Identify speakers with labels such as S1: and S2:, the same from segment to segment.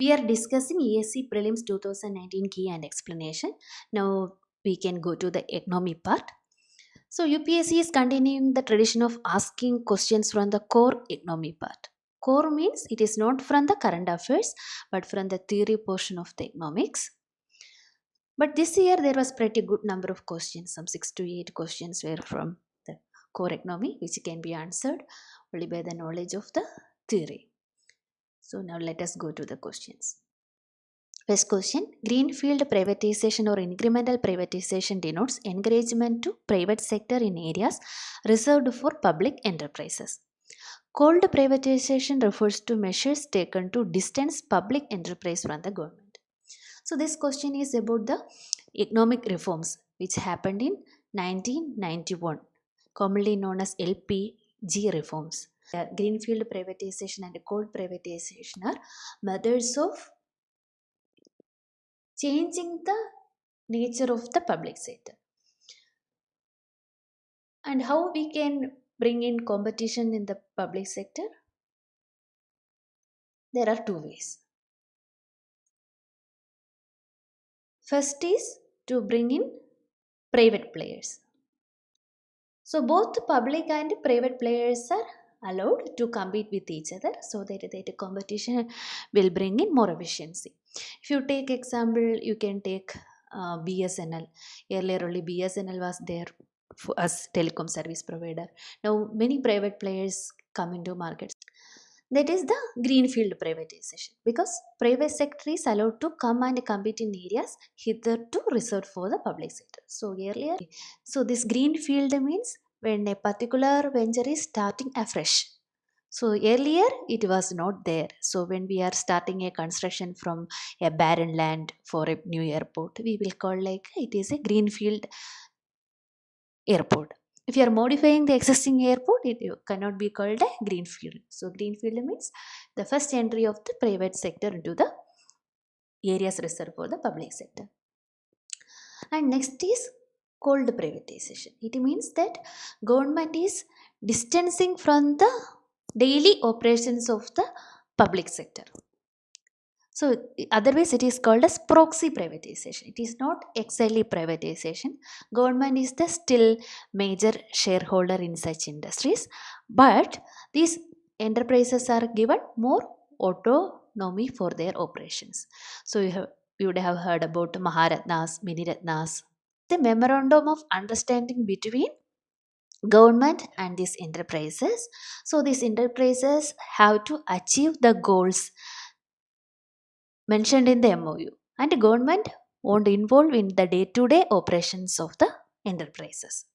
S1: We are discussing ESE Prelims 2019 key and explanation. Now we can go to the economy part. So UPSC is continuing the tradition of asking questions from the core economy part. Core means it is not from the current affairs but from the theory portion of the economics. But this year there was pretty good number of questions. Some 6 to 8 questions were from the core economy, which can be answered only by the knowledge of the theory. So now let us go to the questions. First question, greenfield privatization or incremental privatization denotes encouragement to private sector in areas reserved for public enterprises. Cold privatization refers to measures taken to distance public enterprise from the government. So this question is about the economic reforms which happened in 1991, commonly known as LPG reforms. Greenfield privatization and cold privatization are methods of changing the nature of the public sector. And how we can bring in competition in the public sector? There are two ways. First is to bring in private players. So both public and private players are allowed to compete with each other so that the competition will bring in more efficiency. If you take example, you can take BSNL. Earlier only BSNL was there for as telecom service provider. Now many private players come into markets. That is the greenfield privatization because private sector is allowed to come and compete in areas hitherto reserved for the public sector. So earlier, so this greenfield means when a particular venture is starting afresh. So earlier it was not there. So when we are starting a construction from a barren land for a new airport, we will call like it is a greenfield airport. If you are modifying the existing airport, it cannot be called a greenfield. So greenfield means the first entry of the private sector into the areas reserved for the public sector. And next is cold privatization. It means that government is distancing from the daily operations of the public sector. So otherwise it is called as proxy privatization. It is not exactly privatization. Government is the still major shareholder in such industries, but these enterprises are given more autonomy for their operations. So you would have heard about Maharatnas, Mini Ratnas, the memorandum of understanding between government and these enterprises. So these enterprises have to achieve the goals mentioned in the MOU, and government won't involve in the day-to-day operations of the enterprises,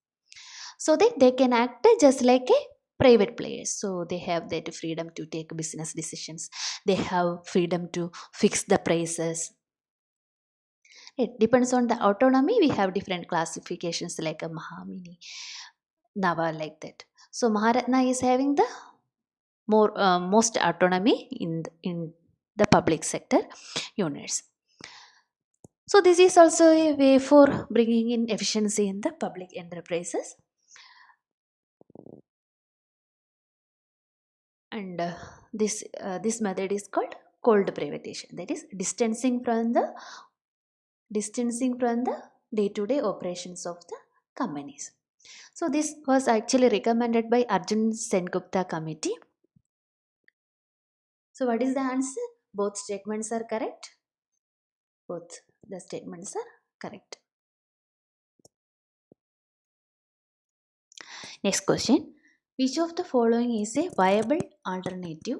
S1: so that they can act just like a private players. So they have that freedom to take business decisions, they have freedom to fix the prices. It depends on the autonomy. We have different classifications like a Mahamini, Nava, like that. So Maharatna is having the most autonomy in the public sector units. So this is also a way for bringing in efficiency in the public enterprises. And this method is called cold privatization. That is distancing from the day-to-day operations of the companies. So this was actually recommended by Arjun Sengupta committee. So what is the answer? Both statements are correct. Both the statements are correct. Next question. Which of the following is a viable alternative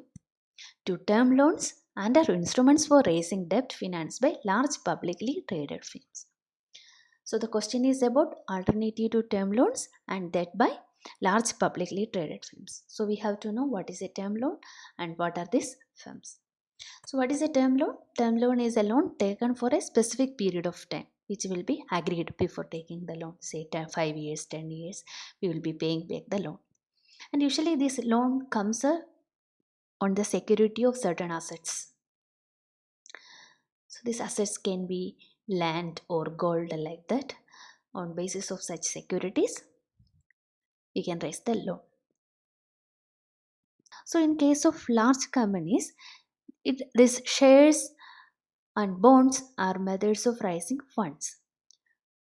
S1: to term loans and are instruments for raising debt financed by large publicly traded firms? So the question is about alternative to term loans and debt by large publicly traded firms. So we have to know what is a term loan and what are these firms. So what is a term loan? Term loan is a loan taken for a specific period of time, which will be agreed before taking the loan. Say 5 years, 10 years, we will be paying back the loan. And usually this loan comes on the security of certain assets. So these assets can be land or gold, like that. On basis of such securities, we can raise the loan. So in case of large companies, these shares and bonds are methods of raising funds.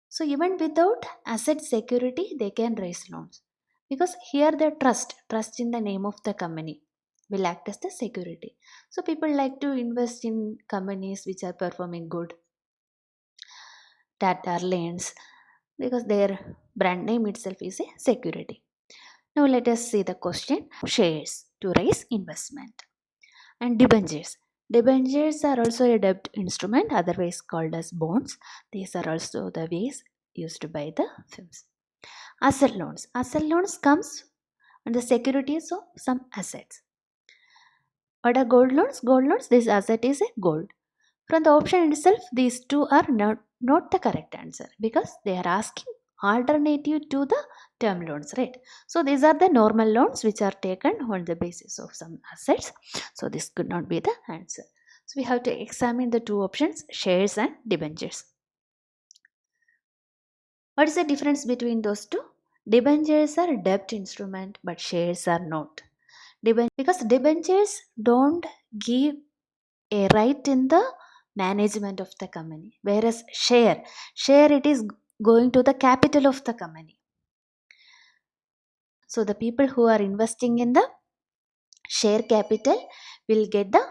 S1: So even without asset security they can raise loans, because here the trust in the name of the company will act as the security. So people like to invest in companies which are performing good, that are lanes, because their brand name itself is a security. Now let us see the question. Shares to raise investment and debentures. Debentures are also a debt instrument, otherwise called as bonds. These are also the ways used by the firms. Asset loans. Asset loans comes on the securities of some assets. What are gold loans? Gold loans, this asset is a gold. From the option itself, these two are not the correct answer, because they are asking alternative to the term loans, right? So these are the normal loans which are taken on the basis of some assets. So this could not be the answer. So we have to examine the two options, shares and debentures. What is the difference between those two? Debentures are debt instrument, but shares are not. Because debentures don't give a right in the management of the company, whereas share it is going to the capital of the company. So the people who are investing in the share capital will get the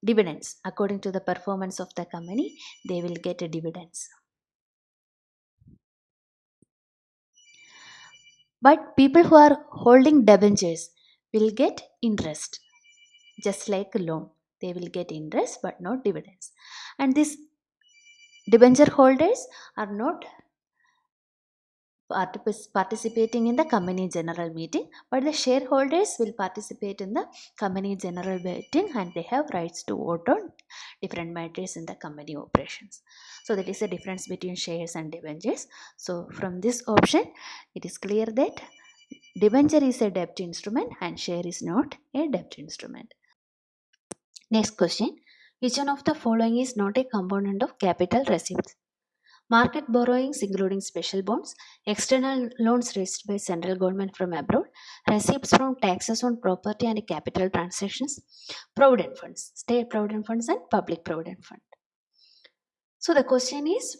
S1: dividends according to the performance of the company. They will get a dividends, but people who are holding debentures will get interest, just like a loan. They will get interest but not dividends. And these debenture holders are not participating in the company general meeting, but the shareholders will participate in the company general meeting, and they have rights to vote on different matters in the company operations. So that is the difference between shares and debentures. So from this option it is clear that debenture is a debt instrument and share is not a debt instrument. Next question. Which one of the following is not a component of capital receipts? Market borrowings, including special bonds, external loans raised by central government from abroad, receipts from taxes on property and capital transactions, provident funds, state provident funds, and public provident fund. So the question is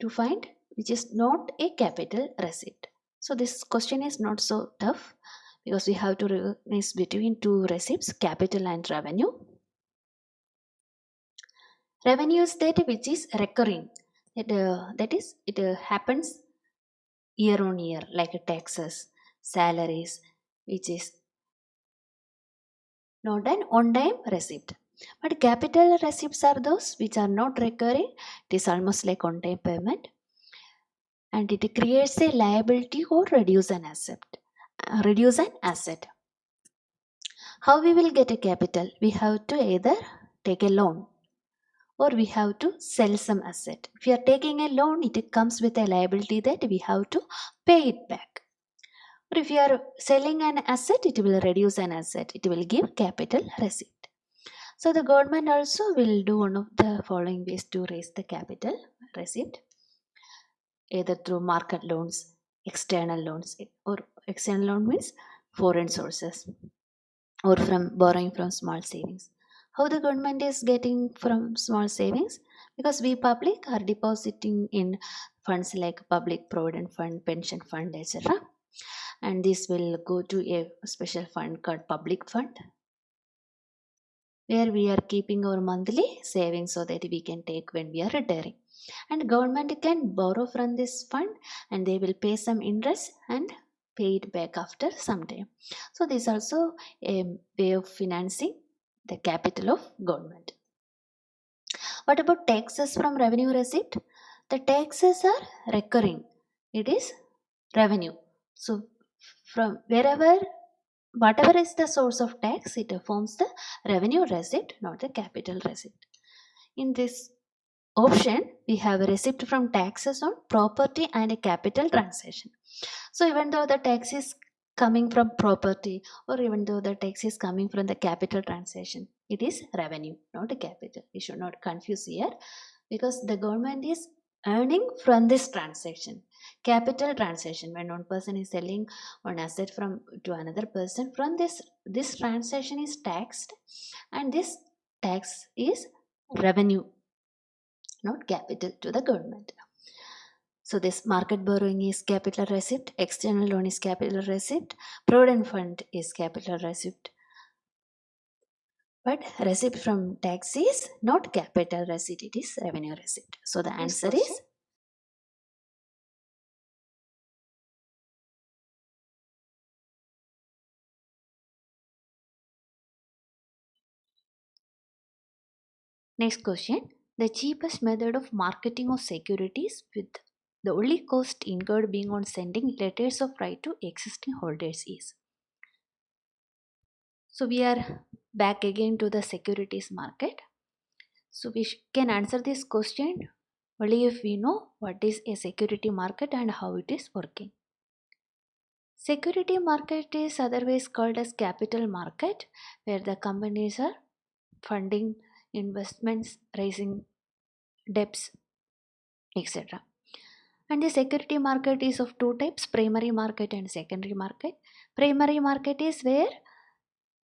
S1: to find which is not a capital receipt. So this question is not so tough, because we have to recognize between two receipts, capital and revenue. Revenue is that which is recurring. That is, it happens year on year, like taxes, salaries, which is not an on time receipt. But capital receipts are those which are not recurring. It is almost like on time payment, and it creates a liability or reduce an asset. Reduce an asset. How we will get a capital? We have to either take a loan or we have to sell some asset. If you are taking a loan, it comes with a liability that we have to pay it back. Or if you are selling an asset, it will reduce an asset. It will give capital receipt. So the government also will do one of the following ways to raise the capital receipt, either through market loans, external loans, or external loan means foreign sources, or from borrowing from small savings. How the government is getting from small savings? Because we public are depositing in funds like public provident fund, pension fund, etc., and this will go to a special fund called public fund, where we are keeping our monthly savings so that we can take when we are retiring. And government can borrow from this fund, and they will pay some interest and pay it back after some time. So this is also a way of financing the capital of government. What about taxes from revenue receipt? The taxes are recurring. It is revenue. So from wherever, whatever is the source of tax, it forms the revenue receipt, not the capital receipt. In this option, we have a receipt from taxes on property and a capital transaction. So even though the tax is coming from property, or even though the tax is coming from the capital transaction, it is revenue, not a capital. We should not confuse here, because the government is earning from this transaction. Capital transaction, when one person is selling one asset from to another person, from this transaction is taxed, and this tax is revenue, not capital to the government. So this market borrowing is capital receipt, external loan is capital receipt, provident fund is capital receipt. But receipt from tax is not capital receipt, it is revenue receipt. So the answer is next question. The cheapest method of marketing of securities with the only cost incurred being on sending letters of right to existing holders is. So we are back again to the securities market. So we can answer this question only if we know what is a security market and how it is working. Security market is otherwise called as capital market, where the companies are funding investments, raising debts, etc. And the security market is of two types, primary market and secondary market. Primary market is where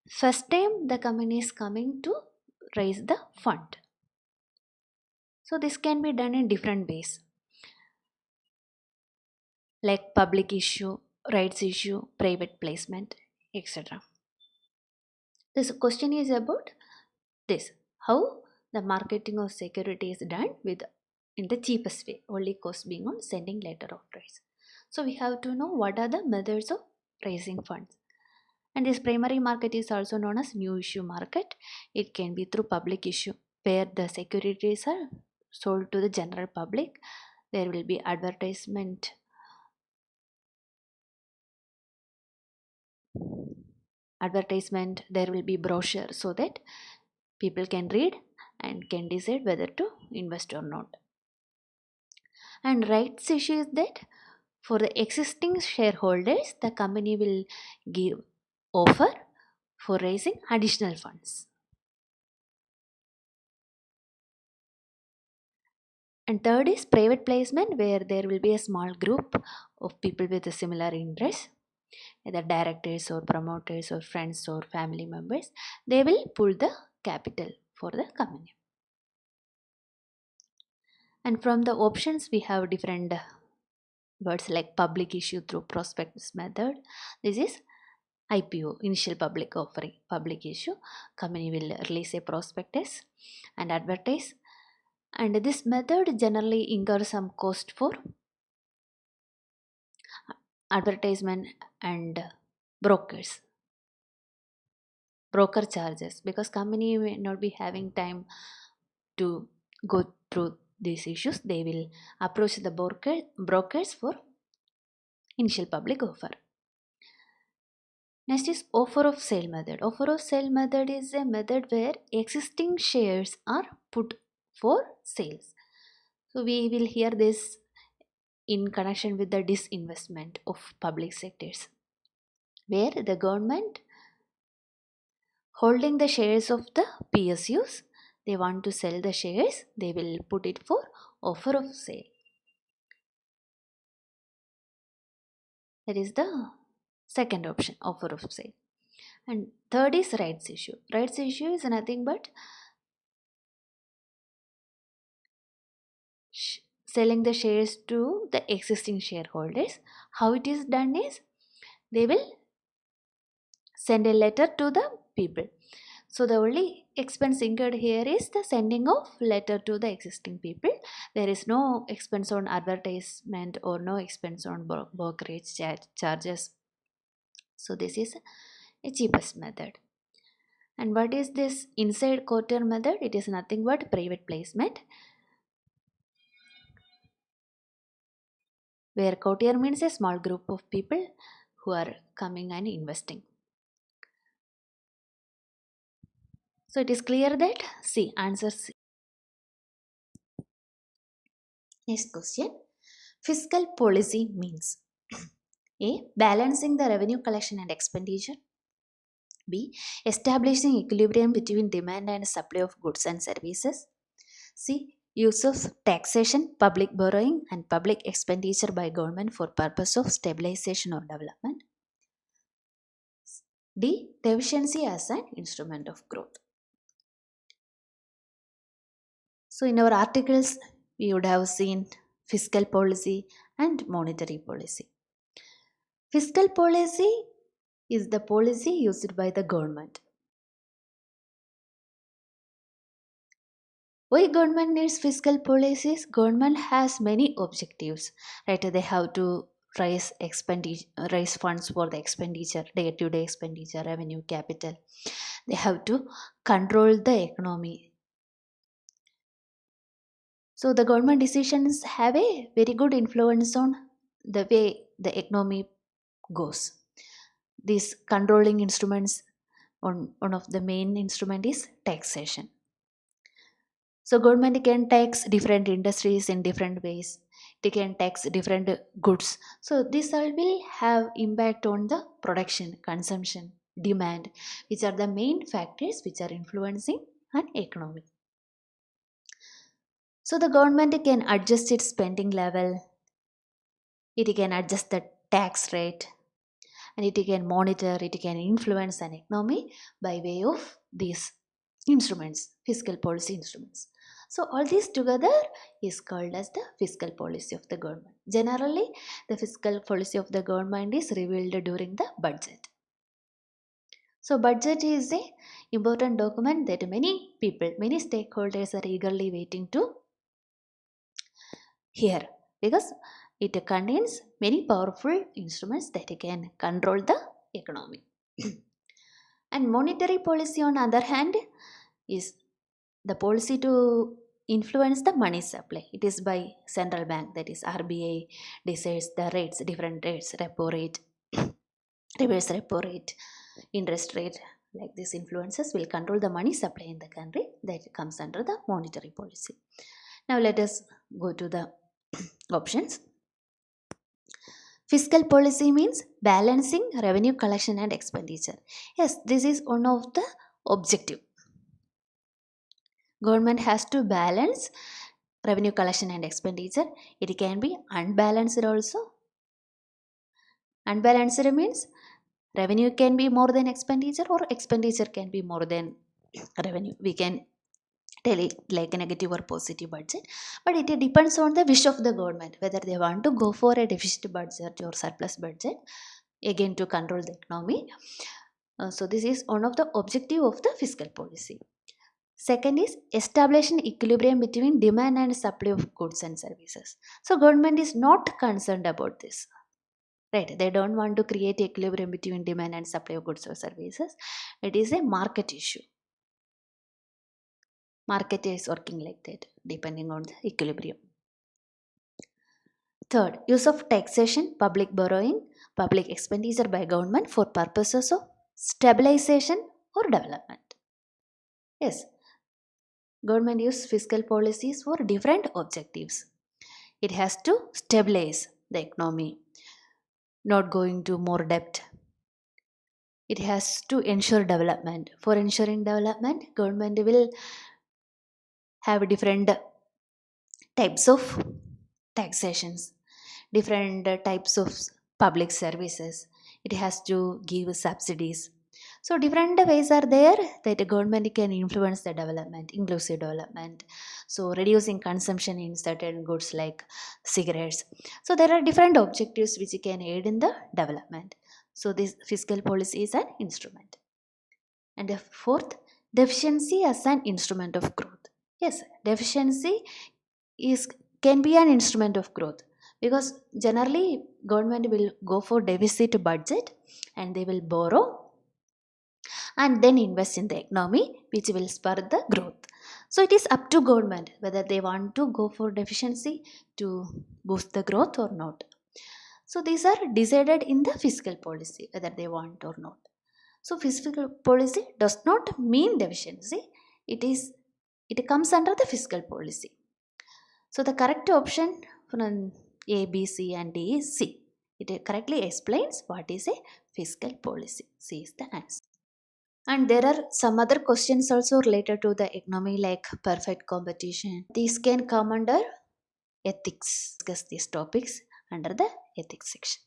S1: first time the company is coming to raise the fund. So this can be done in different ways, like public issue, rights issue, private placement, etc. This question is about this, how the marketing of security is done with in the cheapest way, only cost being on sending letter of price. So we have to know what are the methods of raising funds. And this primary market is also known as new issue market. It can be through public issue, where the securities are sold to the general public. There will be advertisement, there will be brochure, so that people can read and can decide whether to invest or not. And rights issue is that for the existing shareholders, the company will give offer for raising additional funds. And third is private placement, where there will be a small group of people with a similar interest, either directors or promoters or friends or family members. They will pull the capital for the company. And from the options, we have different words like public issue through prospectus method. This is IPO, initial public offering. Public issue, company will release a prospectus and advertise. And this method generally incurs some cost for advertisement and brokers, broker charges, because company may not be having time to go through these issues. They will approach the brokers for initial public offer. Next is offer of sale method. Offer of sale method is a method where existing shares are put for sales. So we will hear this in connection with the disinvestment of public sectors, where the government holding the shares of the PSUs, they want to sell the shares, they will put it for offer of sale. That is the second option, offer of sale. And third is rights issue. Rights issue is nothing but selling the shares to the existing shareholders. How it is done is they will send a letter to the people. So the only expense incurred here is the sending of letter to the existing people. There is no expense on advertisement or no expense on brokerage charges. So this is a cheapest method. And what is this inside courtier method? It is nothing but private placement, where courtier means a small group of people who are coming and investing. So it is clear that C, answer C. Next question. Fiscal policy means A. Balancing the revenue collection and expenditure. B. Establishing equilibrium between demand and supply of goods and services. C. Use of taxation, public borrowing, and public expenditure by government for purpose of stabilization or development. D. Deficiency as an instrument of growth. So in our articles, we would have seen fiscal policy and monetary policy. Fiscal policy is the policy used by the government. Why government needs fiscal policies? Government has many objectives, right? They have to raise funds for the expenditure, day-to-day expenditure, revenue, capital. They have to control the economy. So the government decisions have a very good influence on the way the economy goes. These controlling instruments, one of the main instrument is taxation. So government can tax different industries in different ways. They can tax different goods. So this all will have impact on the production, consumption, demand, which are the main factors which are influencing an economy. So the government can adjust its spending level, it can adjust the tax rate, and it can monitor, it can influence an economy by way of these instruments, fiscal policy instruments. So all these together is called as the fiscal policy of the government. Generally, the fiscal policy of the government is revealed during the budget. So budget is a important document that many people, many stakeholders are eagerly waiting to hear, because it contains many powerful instruments that can control the economy. And monetary policy, on the other hand, is the policy to influence the money supply. It is by central bank, that is RBI decides the rates, different rates, repo rate, reverse repo rate, interest rate. Like these influences will control the money supply in the country. That comes under the monetary policy. Now let us go to the options. Fiscal policy means balancing revenue collection and expenditure. Yes, this is one of the objective. Government has to balance revenue collection and expenditure. It can be unbalanced also. Unbalanced means revenue can be more than expenditure, or expenditure can be more than revenue. We can tell it like a negative or positive budget, but it depends on the wish of the government whether they want to go for a deficit budget or surplus budget, again to control the economy. So this is one of the objective of the fiscal policy. Second is establishing equilibrium between demand and supply of goods and services. So government is not concerned about this. Right, they don't want to create equilibrium between demand and supply of goods or services. It is a market issue. Market is working like that, depending on the equilibrium. Third, use of taxation, public borrowing, public expenditure by government for purposes of stabilization or development. Yes, government use fiscal policies for different objectives. It has to stabilize the economy, not going to more debt. It has to ensure development. For ensuring development, government will have different types of taxations, different types of public services. It has to give subsidies. So different ways are there that the government can influence the development, inclusive development. So reducing consumption in certain goods like cigarettes. So there are different objectives which can aid in the development. So this fiscal policy is an instrument. And the fourth, deficiency as an instrument of growth. Yes, deficiency is can be an instrument of growth, because generally government will go for deficit budget and they will borrow and then invest in the economy, which will spur the growth. So it is up to government whether they want to go for deficiency to boost the growth or not. So these are decided in the fiscal policy whether they want or not. So fiscal policy does not mean deficiency. It comes under the fiscal policy. So the correct option from A, B, C and D is C. It correctly explains what is a fiscal policy. C is the answer. And there are some other questions also related to the economy, like perfect competition. These can come under ethics. Discuss these topics under the ethics section.